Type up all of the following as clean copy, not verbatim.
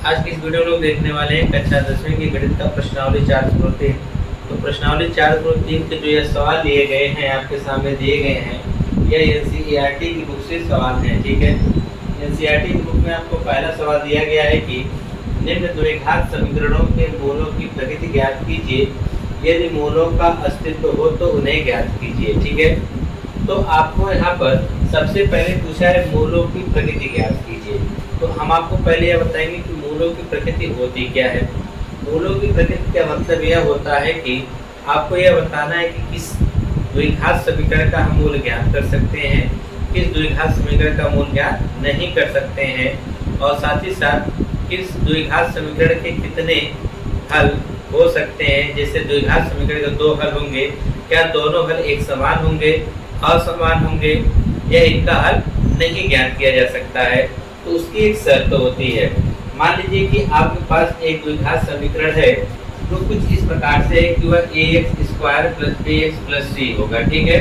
आज की इस वीडियो में लोग देखने वाले हैं कक्षा 10वीं की गणित का प्रश्नावली 4/3। तो प्रश्नावली 4/3 के जो ये सवाल लिए गए हैं आपके सामने दिए गए हैं, यह एनसीईआरटी की बुक से सवाल हैं। ठीक है, एनसीईआरटी की बुक में आपको पहला सवाल दिया गया है कि निम्न द्विघात समीकरणों के मूलों की प्रकृति ज्ञात कीजिए, यदि मूलों का अस्तित्व हो तो उन्हें ज्ञात कीजिए। ठीक है, तो आपको यहाँ पर सबसे पहले पूछा है मूलों की प्रकृति ज्ञात कीजिए। तो हम आपको पहले यह बताएंगे कि मूलों की प्रकृति होती क्या है। मूलों की प्रकृति का मतलब यह होता है कि आपको यह बताना है कि किस द्विघात समीकरण का हम मूल ज्ञात कर सकते हैं, किस द्विघात समीकरण का मूल ज्ञात नहीं कर सकते हैं, और साथ ही साथ किस द्विघात समीकरण के कितने हल हो सकते हैं। जैसे द्विघात समीकरण के दो हल होंगे, क्या दोनों हल एक समान होंगे, असमान होंगे, या इनका हल नहीं ज्ञात किया जा सकता है। तो उसकी एक शर्त होती है। मान लीजिए कि आपके पास एक द्विघात समीकरण है जो कुछ इस प्रकार से है कि वह ax² + bx + c होगा। ठीक है,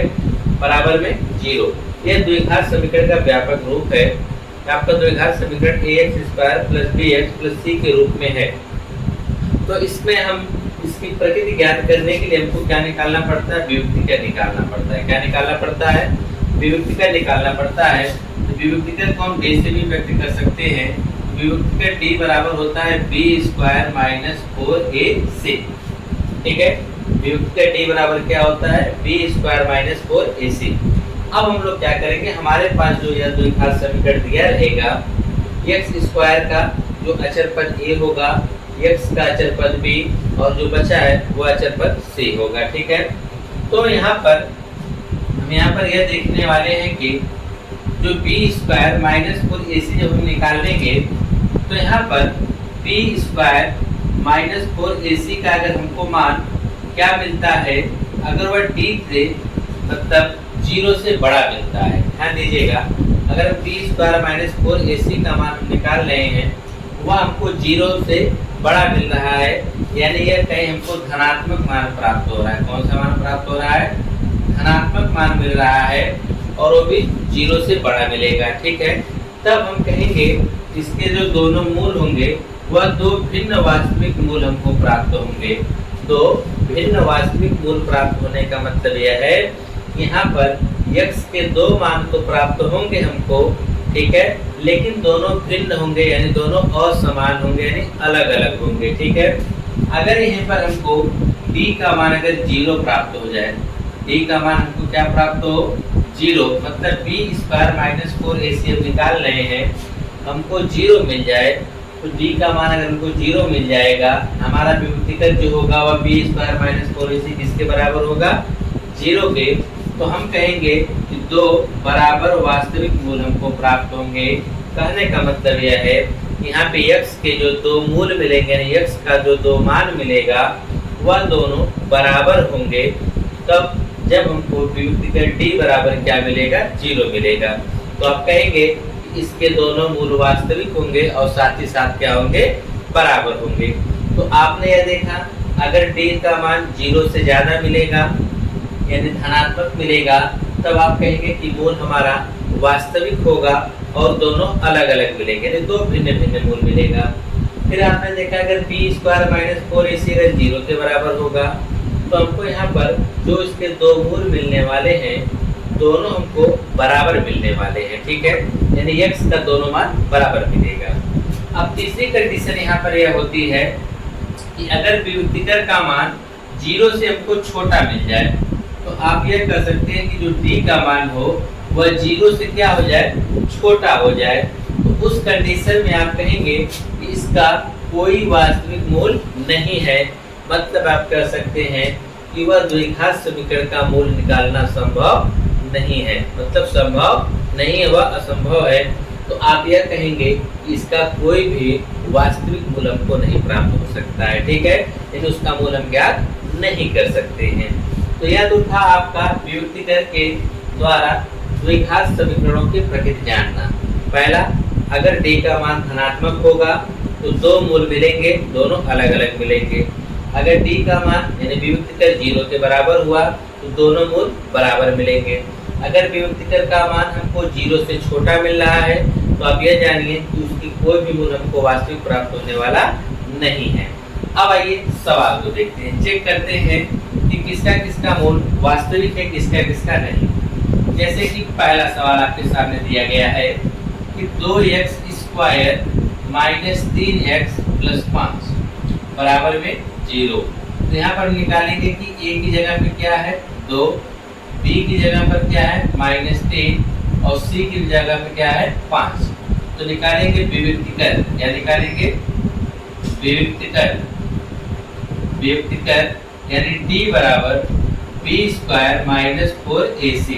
बराबर में 0। यह द्विघात समीकरण का व्यापक रूप है। आपका द्विघात समीकरण ax² + bx + c के रूप में है। तो इसमें हम इसकी प्रकृति ज्ञात करने के लिए हमको क्या निकालना पड़ता है, विभक्तिकर निकालना पड़ता है। क्या निकालना पड़ता है, विभक्तिकर निकालना पड़ता है। तो विभक्तिकर को हम d से भी व्यक्त कर सकते हैं। विभक्तिकर d बराबर होता है b² - 4ac। ठीक है, विभक्तिकर d बराबर क्या होता है, b² - 4ac। अब हम लोग क्या करेंगे, हमारे पास जो यह द्विघात समीकरण दिया रहेगा, x² का जो अचर पद a होगा, x का अचर पद b, और जो बचा है वो अचर पद c होगा। ठीक है, तो यहाँ पर हम यह देखने वाले हैं कि जो b² - 4ac जब हम निकाल लेंगे तो यहाँ पर b² - 4ac का अगर हमको मान क्या मिलता है, अगर वह d से मतलब 0 से बड़ा मिलता है। ध्यान दीजिएगा, अगर b² - 4ac का मान हम निकाल रहे हैं वह हमको 0 से बड़ा मिल रहा है, यानी यह कहीं हमको धनात्मक मान प्राप्त हो रहा है। कौन सा मान प्राप्त हो रहा है, धनात्मक मान मिल रहा है, और वो भी 0 से बड़ा मिलेगा। ठीक है, तब हम कहेंगे इसके जो दोनों मूल होंगे वह दो भिन्न वास्तविक मूल हमको प्राप्त होंगे। दो भिन्न वास्तविक मूल प्राप्त होने का मतलब यह है, यहाँ पर x के दो मान तो प्राप्त होंगे हमको, ठीक है, लेकिन दोनों भिन्न होंगे, यानी दोनों असमान होंगे, यानी अलग अलग होंगे। ठीक है, अगर यहाँ पर हमको d का मान अगर 0 प्राप्त हो जाए, d का मान हमको क्या प्राप्त हो, 0, मतलब b² - 4ac हम निकाल रहे हैं, हमको 0 मिल जाए, तो d का मान अगर हमको 0 मिल जाएगा, हमारा विभक्तिकर जो होगा वह b² - 4ac किसके बराबर होगा, 0 के। तो हम कहेंगे कि दो बराबर वास्तविक मूल हमको प्राप्त होंगे। कहने का मतलब यह है कि यहाँ पे x के जो दो मूल मिलेंगे, यानी x का जो दो मान मिलेगा वह दोनों बराबर होंगे। तब जब हमको विभक्तिकर d बराबर क्या मिलेगा, 0 मिलेगा। तो आप कहेंगे कि इसके दोनों मूल वास्तविक होंगे और साथ ही साथ क्या होंगे, बराबर होंगे। तो आपने यह देखा, अगर d का मान 0 से ज्यादा मिलेगा यानी धनात्मक मिलेगा, तब आप कहेंगे कि मूल हमारा वास्तविक होगा और दोनों अलग अलग मिलेंगे, यानी दो भिन्न भिन्न मूल मिलेगा। फिर आपने देखा अगर b² - 4ac अगर 0 के बराबर होगा, तो हमको यहाँ पर जो इसके दो मूल मिलने वाले हैं दोनों हमको बराबर मिलने वाले हैं। ठीक है, यानी x का दोनों मान बराबर मिलेगा। अब तीसरी कंडीशन यहाँ पर यह होती है कि अगर विभक्तिकर का मान 0 से हमको छोटा मिल जाए, तो आप यह कर सकते हैं कि जो d का मान हो वह 0 से क्या हो जाए, छोटा हो जाए। तो उस कंडीशन में आप कहेंगे कि इसका कोई वास्तविक मूल नहीं है, मतलब आप कह सकते हैं कि वह द्विघात समीकरण का मूल निकालना संभव नहीं है, मतलब संभव नहीं है, वह असंभव है। तो आप यह कहेंगे कि इसका कोई भी वास्तविक मूल हमको नहीं प्राप्त हो सकता है। ठीक है, लेकिन उसका मूल हम ज्ञात नहीं कर सकते हैं। तो यह तो था आपका विभक्तिकर के द्वारा द्विघात समीकरणों की प्रकृति जानना। पहला, अगर d का मान धनात्मक होगा तो दो मूल मिलेंगे, दोनों अलग अलग मिलेंगे। अगर d का मान यानी विभक्तिकर 0 के बराबर हुआ तो दोनों मूल बराबर मिलेंगे। अगर विभक्तिकर का मान हमको 0 से छोटा मिल रहा है तो आप यह जानिए कि उसकी कोई भी मूल हमको वास्तविक प्राप्त होने वाला नहीं है। अब आइए सवाल को देखते हैं, चेक करते हैं कि किसका किसका मूल वास्तविक है, किसका किसका नहीं। जैसे कि पहला सवाल आपके सामने दिया गया है कि 2x² माइनस 3x प्लस 5 बराबर में 0। तो यहाँ पर निकालेंगे कि a की जगह पे क्या है 2, b की जगह पर क्या है -3 और c की जगह पे क्या है 5। तो निकालेंगे विविक्तिकर, या निकालेंगे विविक्तिकर यानी d बराबर b² माइनस 4ac।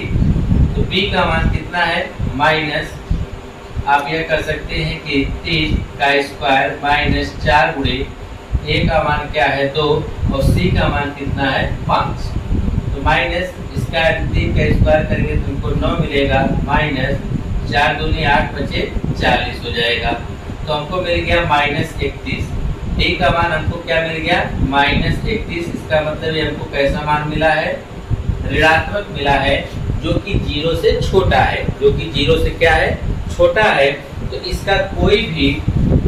तो b का मान कितना है माइनस, आप यह कर सकते हैं कि 3 का स्क्वायर माइनस 4 गुणे a का मान क्या है 2 और c का मान कितना है 5। तो माइनस इसका 3 का स्क्वायर करेंगे तो हमको 9 मिलेगा, माइनस 4 दूनी 8 बचे 40 हो जाएगा। तो हमको मिल गया -31। a का मान हमको क्या मिल गया -31। इसका मतलब ये हमको कैसा मान मिला है, ऋणात्मक मिला है, जो कि 0 से छोटा है, जो कि 0 से क्या है छोटा है। तो इसका कोई भी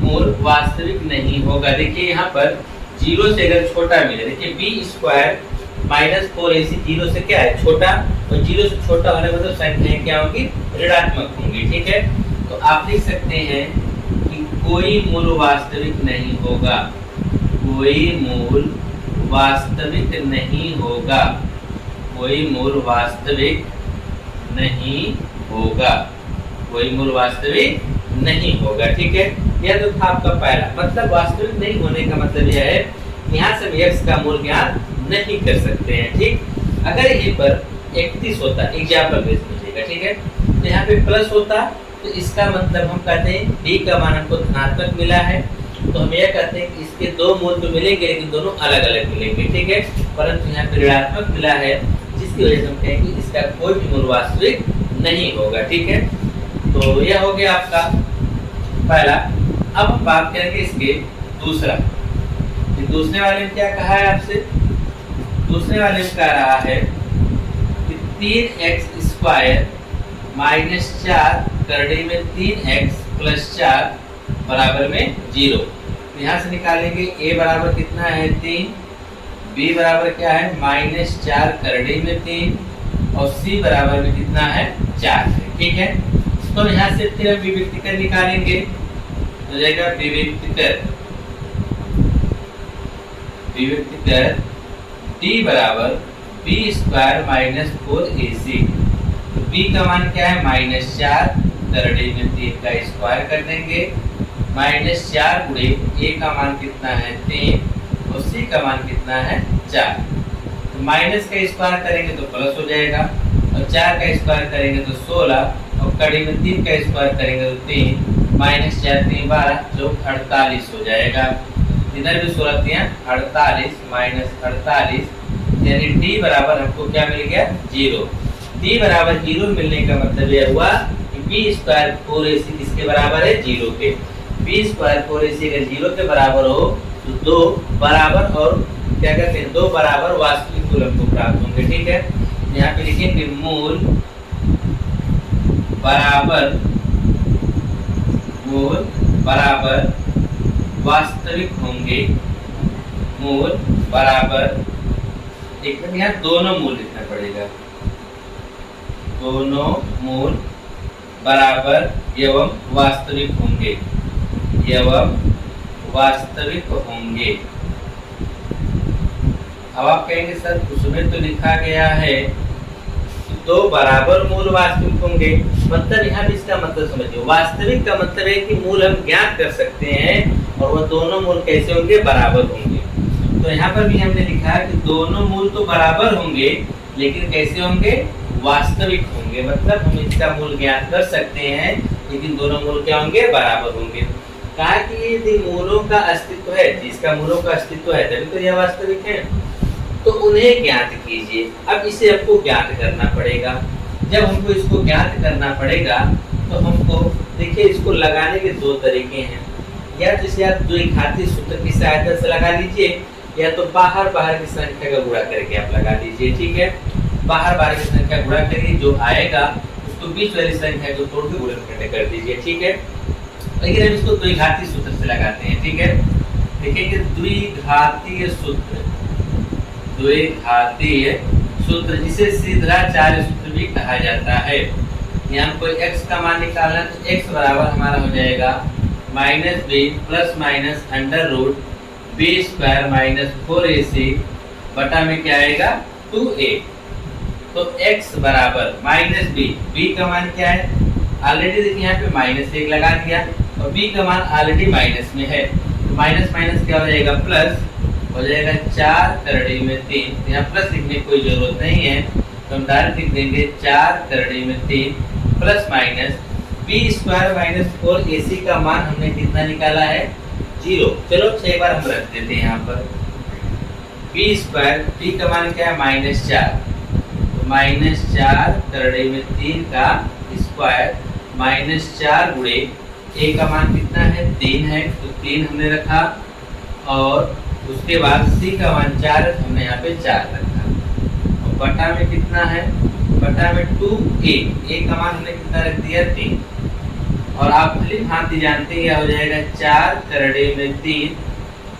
मूल वास्तविक नहीं होगा। देखिए यहाँ पर 0 से अगर छोटा मिले, देखिए b² माइनस 4ac 0 से क्या है छोटा, और 0 से छोटा होने मतलब संख्याएं क्या होंगी ऋणात्मक होंगी। ठीक है, तो आप लिख सकते हैं कि कोई मूल वास्तविक नहीं होगा, कोई मूल वास्तविक नहीं होगा, कोई मूल वास्तविक नहीं होगा, कोई मूल वास्तविक नहीं होगा। ठीक है, यह तो था आपका पहला मतलब वास्तविक नहीं होने का मतलब यह है यहाँ से x का मूल ज्ञात नहीं कर सकते हैं। ठीक, अगर ये पर 31 होता, एग्जाम्पल बेस लीजिएगा, ठीक है, तो यहाँ पे प्लस होता तो इसका मतलब हम कहते हैं d का मान हमको धनात्मक मिला है, तो हम यह कहते हैं कि इसके दो मूल तो मिलेंगे लेकिन दोनों अलग अलग मिलेंगे। ठीक है, परंतु यहाँ पे ऋणात्मक मिला है जिसकी वजह से हम कहेंगे कि इसका कोई भी मूल वास्तविक नहीं होगा। ठीक है, तो यह हो गया आपका पहला। अब हम बात करेंगे इसके दूसरा। दूसरे वाले में क्या कहा है आपसे, दूसरे वाले में कह रहा है कि 3x² माइनस 4 करड़ी में 3x प्लस 4 बराबर में 0। तो यहाँ से निकालेंगे a बराबर कितना है 3, b बराबर क्या है -4 करड़ी में 3 और c बराबर में कितना है 4 है। ठीक है, तो यहाँ से फिर हम विविक्तिकर निकालेंगे, हो जाएगा विविक्तिकर d बराबर b² माइनस 4ac। तो b का मान क्या है -4 करड़ी में 3 का स्क्वायर कर देंगे, -4 गुणे a का मान कितना है 3 और c का मान कितना है 4। तो माइनस का स्क्वायर करेंगे तो प्लस हो जाएगा, और 4 का स्क्वायर करेंगे तो 16 और कड़ी में 3 का स्क्वायर करेंगे तो 3, -4 3 12 जो 48 हो जाएगा। इधर भी 16 3 48 -48 यानी d बराबर हमको क्या मिल गया 0। d बराबर 0 मिलने का मतलब यह हुआ कि b² 4ac किसके बराबर है 0 के। b² 4ac अगर 0 के बराबर हो तो 2 बराबर और क्या कहते हैं 2 बराबर वास्तविक मूल हमको प्राप्त होंगे। ठीक है, यहाँ पे लिखेंगे मूल बराबर वास्तविक होंगे, मूल बराबर एकदम यहाँ दोनों मूल लिखना पड़ेगा, दोनों मूल बराबर एवं वास्तविक होंगे, एवं वास्तविक होंगे। अब आप कहेंगे सर उसमें तो लिखा गया है दो बराबर मूल वास्तविक होंगे, मतलब यहाँ भी इसका मतलब समझिए, वास्तविक का मतलब है कि मूल हम ज्ञात कर सकते हैं और वह दोनों मूल कैसे होंगे बराबर होंगे। तो यहाँ पर भी हमने लिखा कि दोनों मूल तो बराबर होंगे लेकिन कैसे होंगे वास्तविक होंगे, मतलब हम इसका मूल ज्ञात कर सकते हैं लेकिन दोनों मूल क्या होंगे बराबर होंगे। कहा कि यदि मूलों का अस्तित्व है, जिसका मूलों का अस्तित्व है तभी तो यह वास्तविक है, तो उन्हें ज्ञात कीजिए। अब इसे आपको ज्ञात करना पड़ेगा। जब हमको इसको ज्ञात करना पड़ेगा तो हमको देखिए इसको लगाने के दो तरीके हैं, या जिसे आप द्विघाती सूत्र की सहायता से लगा लीजिए, या तो बाहर की संख्या का गुणा करके आप लगा लीजिए। ठीक है, बाहर की संख्या गुणा करिए, जो आएगा उसको बीच वाली संख्या को तोड़ के गुणन कर दीजिए, ठीक है। लेकिन हम इसको द्विघाती सूत्र से लगाते हैं, ठीक है। देखेंगे द्विघातीय सूत्र जिसे सिद्धाचार्य सूत्र भी कहा जाता है। यहाँ कोई x का मान निकालना, तो x बराबर हमारा हो जाएगा -b plus minus under root b square minus 4ac बटा में क्या आएगा 2a। तो x बराबर -b, b का मान क्या है ऑलरेडी देखिए यहाँ पे -1 लगा दिया और b का मान ऑलरेडी माइनस में है, तो माइनस माइनस क्या हो जाएगा प्लस हो जाएगा 4 करड़ी में 3। यहाँ प्लस लिखने की कोई जरूरत नहीं है, तो हम डायरेक्ट लिख देंगे 4 करड़ी में 3 plus minus b square minus 4ac का मान हमने कितना निकाला है 0। चलो एक बार हम रख देते हैं यहाँ पर b स्क्वायर, b का मान क्या है -4, तो -4 करड़ी में 3 का स्क्वायर -4 गुणे a का मान कितना है 3 है, तो 3 हमने रखा और उसके बाद c का मान 4 है, हमने यहाँ पे 4 रखा और बटा में कितना है, बटा में 2a, a का मान हमने कितना रख दिया 3। और आप भली भांति जानते हैं क्या हो जाएगा 4 करड़े में 3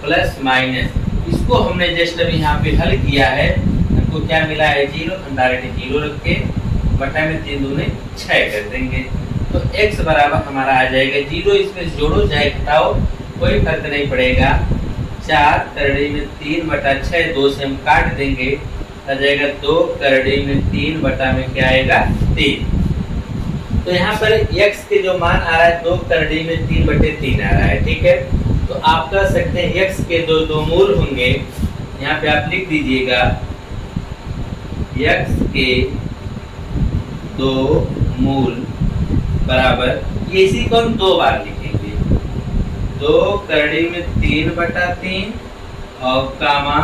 प्लस माइनस, इसको हमने जस्ट अभी यहाँ पे हल किया है, हमको क्या मिला है 0, हम डायरेक्ट 0 रख के बटा में 3 दूने 6 कर देंगे। तो x बराबर हमारा आ जाएगा 0, इसमें जोड़ो चाहे घटाओ कोई फर्क नहीं पड़ेगा। 4 करड़ी में 3 बटा 6, 2 से हम काट देंगे, आ जाएगा 2 करड़ी में 3 बटा में क्या आएगा 3। तो यहाँ पर x के जो मान आ रहा है 2 करड़ी में 3 बटे 3 आ रहा है, ठीक है। तो आप कह सकते हैं x के दो मूल होंगे, यहाँ पे आप लिख दीजिएगा x के 2 मूल बराबर, ये इसी को हम 2 बार लिखेंगे, 2 करड़ी में 3 बटा 3 और कामा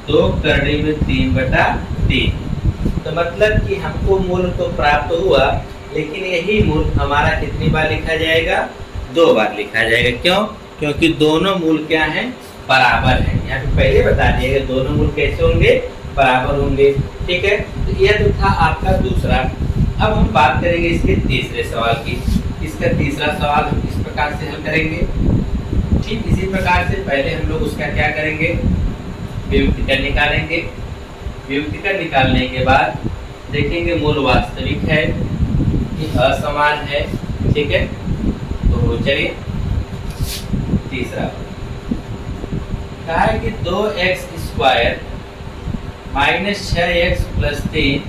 2 करड़ी में 3 बटा 3। तो मतलब कि हमको मूल तो प्राप्त हुआ, लेकिन यही मूल हमारा कितनी बार लिखा जाएगा 2 बार लिखा जाएगा। क्यों? क्योंकि दोनों मूल क्या हैं बराबर हैं। यहाँ पे पहले बता दिएगा दोनों मूल कैसे होंगे बराबर होंगे, ठीक है। तो यह तो था आपका दूसरा। अब हम बात करेंगे इसके तीसरे सवाल की। इसका तीसरा सवाल हम इस प्रकार से हल करेंगे, ठीक इसी प्रकार से पहले हम लोग उसका क्या करेंगे विभक्तिकर निकालेंगे। विभक्तिकर निकालने के बाद देखेंगे मूल वास्तविक है कि असमान है, ठीक है। तो चलिए तीसरा कहा है कि 2x square minus 6x plus 3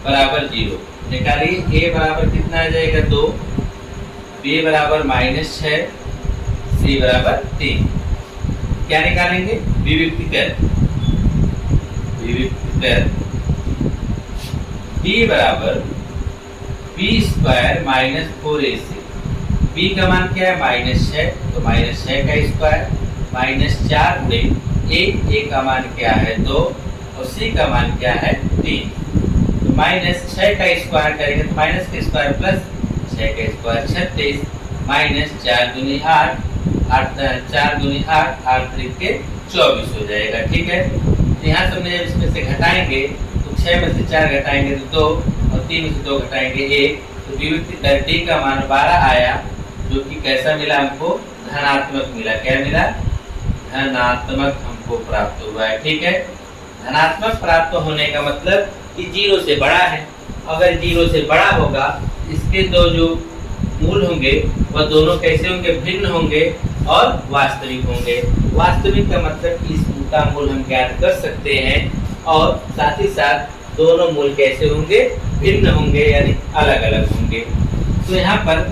बराबर 0। निकालिए a बराबर कितना आ जाएगा 2, b बराबर -6, c बराबर 3। क्या निकालेंगे विभक्तिकर b बराबर b square minus 4ac। b का मान क्या है -6, तो -6 का स्क्वायर -4 गुणे a का मान क्या है 2 और c का मान क्या है 3। तो -6 का स्क्वायर करेंगे तो माइनस का स्क्वायर प्लस 6 का स्क्वायर 36 -4 दूनी 8, 4 दूनी 8, 8 त्रिके 24 हो जाएगा, ठीक है। तो यहाँ से जब इसमें से घटाएंगे तो 6 में से 4 घटाएंगे तो 2 और 3 में से 2 घटाएंगे 1, तो विभक्तिकर d का मान 12 आया, जो कि कैसा मिला हमको धनात्मक मिला। क्या मिला धनात्मक हमको प्राप्त हुआ है, ठीक है। धनात्मक प्राप्त होने का मतलब कि 0 से बड़ा है। अगर 0 से बड़ा होगा इसके दो जो मूल होंगे वह दोनों कैसे होंगे भिन्न होंगे और वास्तविक होंगे। वास्तविक का मतलब कि इसका मूल हम ज्ञात कर सकते हैं और साथ ही साथ दोनों मूल कैसे होंगे भिन्न होंगे यानी अलग अलग होंगे। तो यहाँ पर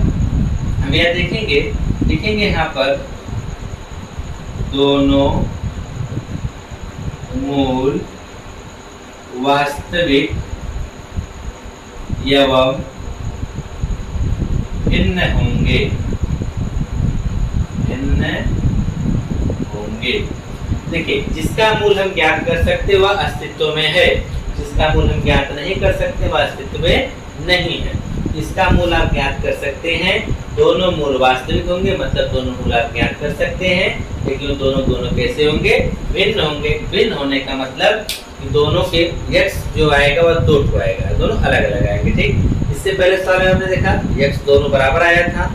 हम यह देखेंगे यहाँ पर दोनों मूल वास्तविक एवं भिन्न होंगे देखिए, जिसका मूल हम ज्ञात कर सकते वह अस्तित्व में है, जिसका मूल हम ज्ञात नहीं कर सकते वह अस्तित्व में नहीं है। इसका मूल आप ज्ञात कर सकते हैं, दोनों मूल वास्तविक होंगे, मतलब दोनों मूल आप ज्ञात कर सकते हैं, लेकिन दोनों कैसे होंगे भिन्न होंगे। भिन्न होने का मतलब कि दोनों के x जो आएगा वह 2 आएगा, दोनों अलग अलग आएंगे, ठीक। इससे पहले सवाल में हमने देखा x दोनों बराबर आया था,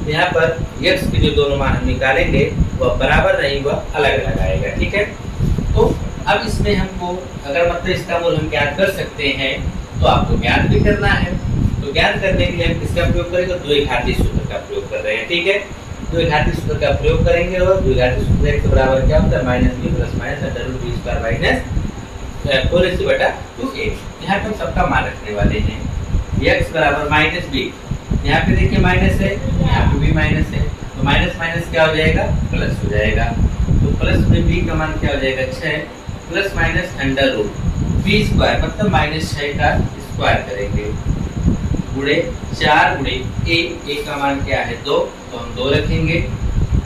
यहाँ पर x के जो दोनों मान हम निकालेंगे वह बराबर नहीं, वह अलग अलग आएगा। ठीक है, तो अब इसमें हमको अगर मतलब इसका मूल हम ज्ञात कर सकते हैं तो आपको ज्ञात भी करना है। तो ज्ञात करने के लिए हम किसका प्रयोग करेंगे? द्विघाती सूत्र का प्रयोग कर रहे हैं। ठीक है, द्विघाती सूत्र का प्रयोग करेंगे और द्विघाती सूत्र x बराबर क्या होता है? Minus B plus minus under root B square minus 4ac बटा 2a। यहाँ पे हम सबका मान रखने वाले हैं। x बराबर माइनस बी, यहाँ पे देखिए माइनस है, यहाँ पे भी माइनस है, तो माइनस माइनस क्या हो जाएगा? प्लस हो जाएगा। तो प्लस में b का मान क्या हो जाएगा? 6 plus minus under root B square मतलब माइनस 6 का स्क्वायर करेंगे गुणे 4 गुणे a का मान क्या है? 2, तो हम 2 रखेंगे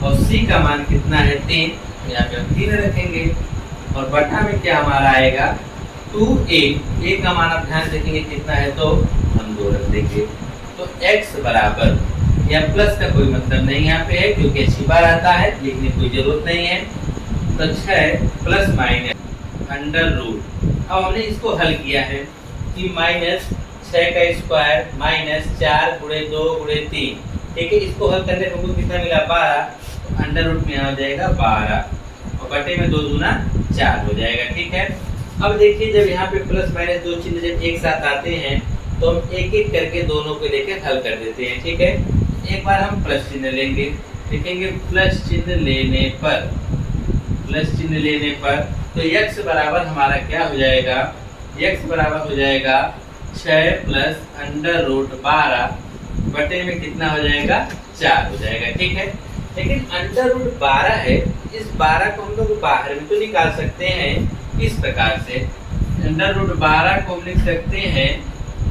और c का मान कितना है? 3, तो यहाँ पे हम 3 रखेंगे और बटा में क्या हमारा आएगा? 2a का मान आप ध्यान देखेंगे कितना है? तो हम 2 रख देंगे। तो x बराबर, या प्लस का कोई मतलब नहीं यहाँ पे है क्योंकि अच्छी बार आता है, लिखने की कोई जरूरत नहीं है। तो 6 प्लस माइनस अंडर रूट, अब हमने इसको हल किया है कि माइनस 6 का स्क्वायर माइनस 4 गुणे 2 गुणे 3। ठीक है, इसको हल करने पर हमको कितना मिला? 12, तो अंडर रूट में आ जाएगा 12 और बटे में 2 दूना 4 हो जाएगा। ठीक है, अब देखिए जब यहाँ पे प्लस माइनस दो चिन्ह जब एक साथ आते हैं तो हम एक एक करके दोनों को लेकर हल कर देते हैं। ठीक है, एक बार हम प्लस चिन्ह लेंगे, लिखेंगे प्लस चिन्ह लेने पर, प्लस चिन्ह लेने पर तो x बराबर हमारा क्या हो जाएगा? x बराबर हो जाएगा 6 प्लस अंडर रूट 12 बटे में कितना हो जाएगा? 4 हो जाएगा। ठीक है, लेकिन अंडर रूट 12 है, इस 12 को हम लोग बाहर में तो निकाल सकते हैं इस प्रकार से। अंडर रूट 12 को हम लिख सकते हैं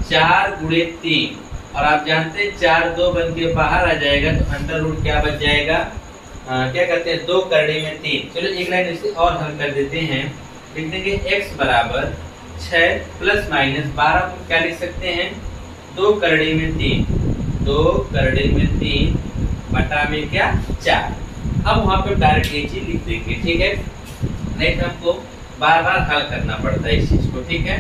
4 गुणे 3 और आप जानते हैं 4 2 बन के बाहर आ जाएगा, तो अंडर रूट क्या बच जाएगा? क्या करते हैं? 2 करड़ी में 3। चलो एक लाइन इसे और हल कर देते हैं, लिख देंगे x बराबर 6 प्लस माइनस 12 को क्या लिख सकते हैं? 2 करड़ी में 3, 2 करड़ी में 3 बटा में क्या? 4। अब वहाँ पे डायरेक्ट ये चीज लिख देंगे। ठीक है, नहीं तो हमको बार बार हल करना पड़ता है इस चीज को। ठीक है,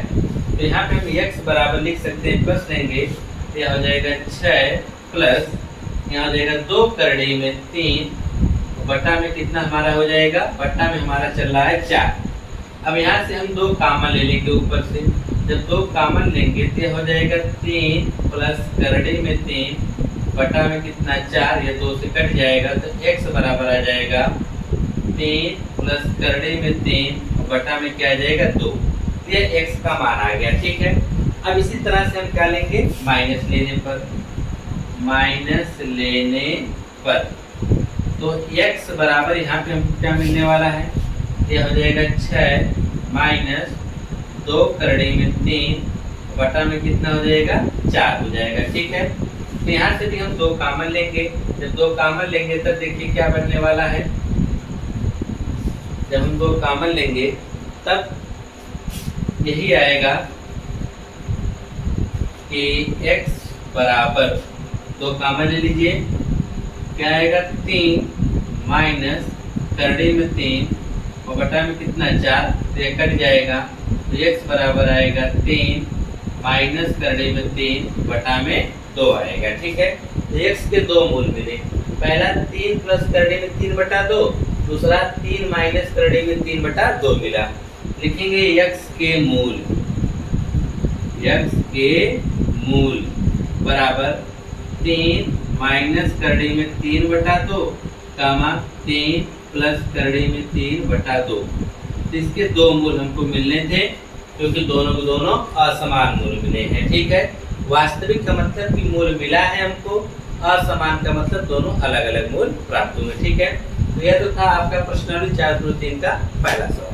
तो यहाँ पे हम x बराबर लिख सकते हैं, प्लस लेंगे तो यह हो जाएगा 6 प्लस यहाँ हो जाएगा 2 करड़ी में 3 बटा में कितना हमारा हो जाएगा? बटा में हमारा चल रहा है 4। अब यहाँ से हम 2 कॉमन ले लेंगे ऊपर से, जब 2 कॉमन लेंगे तो हो जाएगा 3 प्लस करड़ी में 3 बटा में कितना? 4, ये 2 से कट जाएगा तो x बराबर आ जाएगा 3 प्लस करड़ी में 3 बटा में क्या आ जाएगा? 2। ये x का मान आ गया। ठीक है, अब इसी तरह से हम क्या लेंगे? माइनस लेने पर, माइनस लेने पर तो x बराबर यहाँ पे हमको क्या मिलने वाला है? यह हो जाएगा 6 माइनस 2 करड़ी में 3 बटा में कितना हो जाएगा? 4 हो जाएगा। ठीक है, तो यहाँ से भी हम 2 कॉमन लेंगे, जब 2 कॉमन लेंगे तब देखिए क्या बनने वाला है? जब हम 2 कॉमन लेंगे तब यही आएगा कि x बराबर 2 कॉमन ले लीजिए, क्या आएगा? 3 माइनस करड़ी में 3 और बटा में कितना? 4, तो ये कट जाएगा तो x बराबर आएगा 3 माइनस करड़ी में 3 बटा में 2 आएगा। ठीक है, तो x के 2 मूल मिले, पहला 3 प्लस करड़ी में 3 बटा 2, दूसरा 3 माइनस करड़ी में 3 बटा 2 मिला। लिखेंगे x के मूल, x के मूल बराबर 3 माइनस करड़ी में 3 बटा 2 कामा 3 प्लस करड़ी में 3 बटा 2। तो इसके 2 मूल हमको मिलने थे क्योंकि दोनों को दोनों असमान मूल मिले हैं। ठीक है, वास्तविक का मतलब कि मूल मिला है हमको, असमान का मतलब दोनों अलग अलग मूल प्राप्त हुए। ठीक है, तो यह तो था आपका प्रश्नावली 4/3 का पहला सवाल।